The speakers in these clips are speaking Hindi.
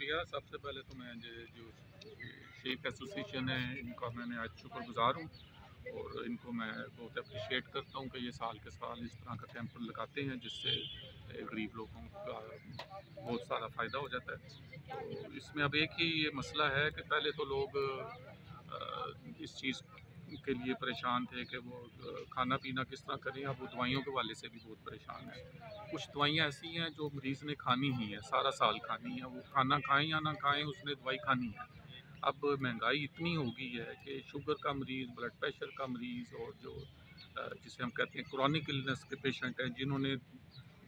शुक्रिया। सबसे पहले तो मैं जो शेख एसोसिएशन है इनका मैंने आज शुक्रगुजार हूँ और इनको मैं बहुत अप्रिशिएट करता हूँ कि ये साल के साल इस तरह का कैंप लगाते हैं जिससे गरीब लोगों का बहुत सारा फ़ायदा हो जाता है। तो इसमें अब एक ही ये मसला है कि पहले तो लोग इस चीज़ के लिए परेशान थे कि वो खाना पीना किस तरह करें। अब वो दवाइयों के वाले से भी बहुत परेशान है। कुछ दवाइयाँ ऐसी हैं जो मरीज़ ने खानी ही है, सारा साल खानी है, वो खाना खाएं या ना खाएं उसने दवाई खानी है। अब महंगाई इतनी हो गई है कि शुगर का मरीज़, ब्लड प्रेशर का मरीज़ और जो जिसे हम कहते हैं क्रॉनिक इलनेस के पेशेंट हैं जिन्होंने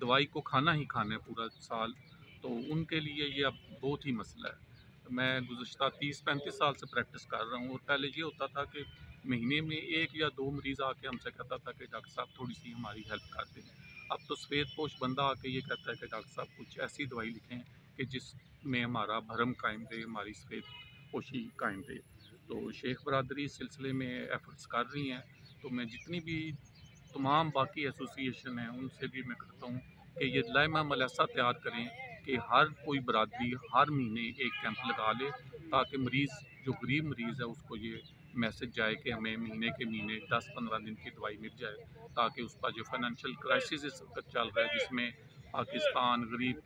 दवाई को खाना ही खाना है पूरा साल, तो उनके लिए ये अब बहुत ही मसला है। मैं गुज़श्ता 30-35 साल से प्रैक्टिस कर रहा हूँ और पहले ये होता था कि महीने में 1 या 2 मरीज़ आके हमसे कहता था कि डॉक्टर साहब थोड़ी सी हमारी हेल्प कर दें। अब तो सफ़ेदपोश बंदा आके ये कहता है कि डॉक्टर साहब कुछ ऐसी दवाई लिखें कि जिसमें हमारा भरम कायम रहे, हमारी सफ़ेदपोशी कायम रहे। तो शेख बरादरी इस सिलसिले में एफ़र्ट्स कर रही हैं। तो मैं जितनी भी तमाम बाकी एसोसिएशन हैं उनसे भी मैं कहता हूँ कि ये लाइमअमल ऐसा तैयार करें कि हर कोई बरादरी हर महीने एक कैंप लगा ले ताकि मरीज़ जो गरीब मरीज़ है उसको ये मैसेज जाए कि हमें महीने के महीने 10-15 दिन की दवाई मिल जाए, ताकि उसका जो फाइनेंशियल क्राइसिस इस वक्त चल रहा है जिसमें पाकिस्तान गरीब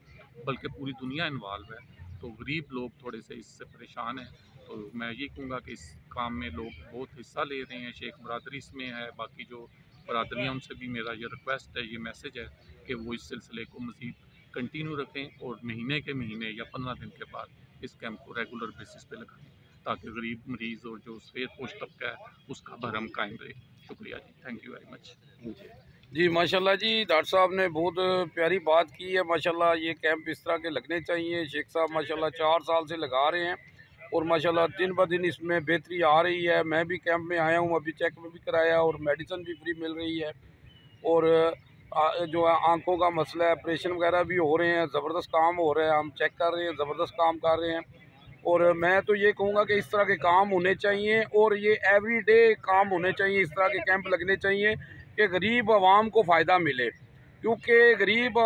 बल्कि पूरी दुनिया इन्वॉल्व है, तो गरीब लोग थोड़े से इससे परेशान हैं। तो मैं ये कहूँगा कि इस काम में लोग बहुत हिस्सा ले रहे हैं। शेख बरादरी इसमें है, बाकी जो बरादरियाँ उनसे भी मेरा ये रिक्वेस्ट है, ये मैसेज है कि वो इस सिलसिले को मज़ीद कंटिन्यू रखें और महीने के महीने या 15 दिन के बाद इस कैंप को रेगुलर बेसिस पे लगाएं ताकि गरीब मरीज़ और जो सफ़ेदपोश तबका है उसका भरम कायम रहे। शुक्रिया जी, थैंक यू वेरी मच। जी माशाल्लाह जी, डॉक्टर साहब ने बहुत प्यारी बात की है। माशाल्लाह ये कैंप इस तरह के लगने चाहिए। शेख साहब माशाल्लाह 4 साल से लगा रहे हैं और माशाल्लाह दिन ब दिन इसमें बेहतरी आ रही है। मैं भी कैंप में आया हूँ, अभी चेकअप भी कराया और मेडिसिन भी फ्री मिल रही है। और जो आंखों का मसला है, ऑपरेशन वगैरह भी हो रहे हैं, ज़बरदस्त काम हो रहा है। हम चेक कर रहे हैं, ज़बरदस्त काम कर रहे हैं। और मैं तो ये कहूँगा कि इस तरह के काम होने चाहिए और ये एवरीडे काम होने चाहिए। इस तरह के कैंप लगने चाहिए कि गरीब आवाम को फ़ायदा मिले, क्योंकि गरीब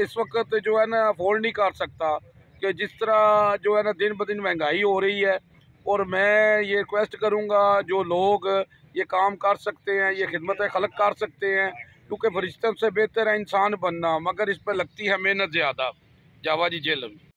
इस वक्त जो है ना अफोर्ड नहीं कर सकता कि जिस तरह जो है ना दिन ब दिन महंगाई हो रही है। और मैं ये रिक्वेस्ट करूँगा जो लोग ये काम कर सकते हैं, ये खिदमत खल्क कर सकते हैं, क्योंकि फरिश्तों से बेहतर है इंसान बनना, मगर इस पर लगती है मेहनत ज़्यादा। जावा जी जेल।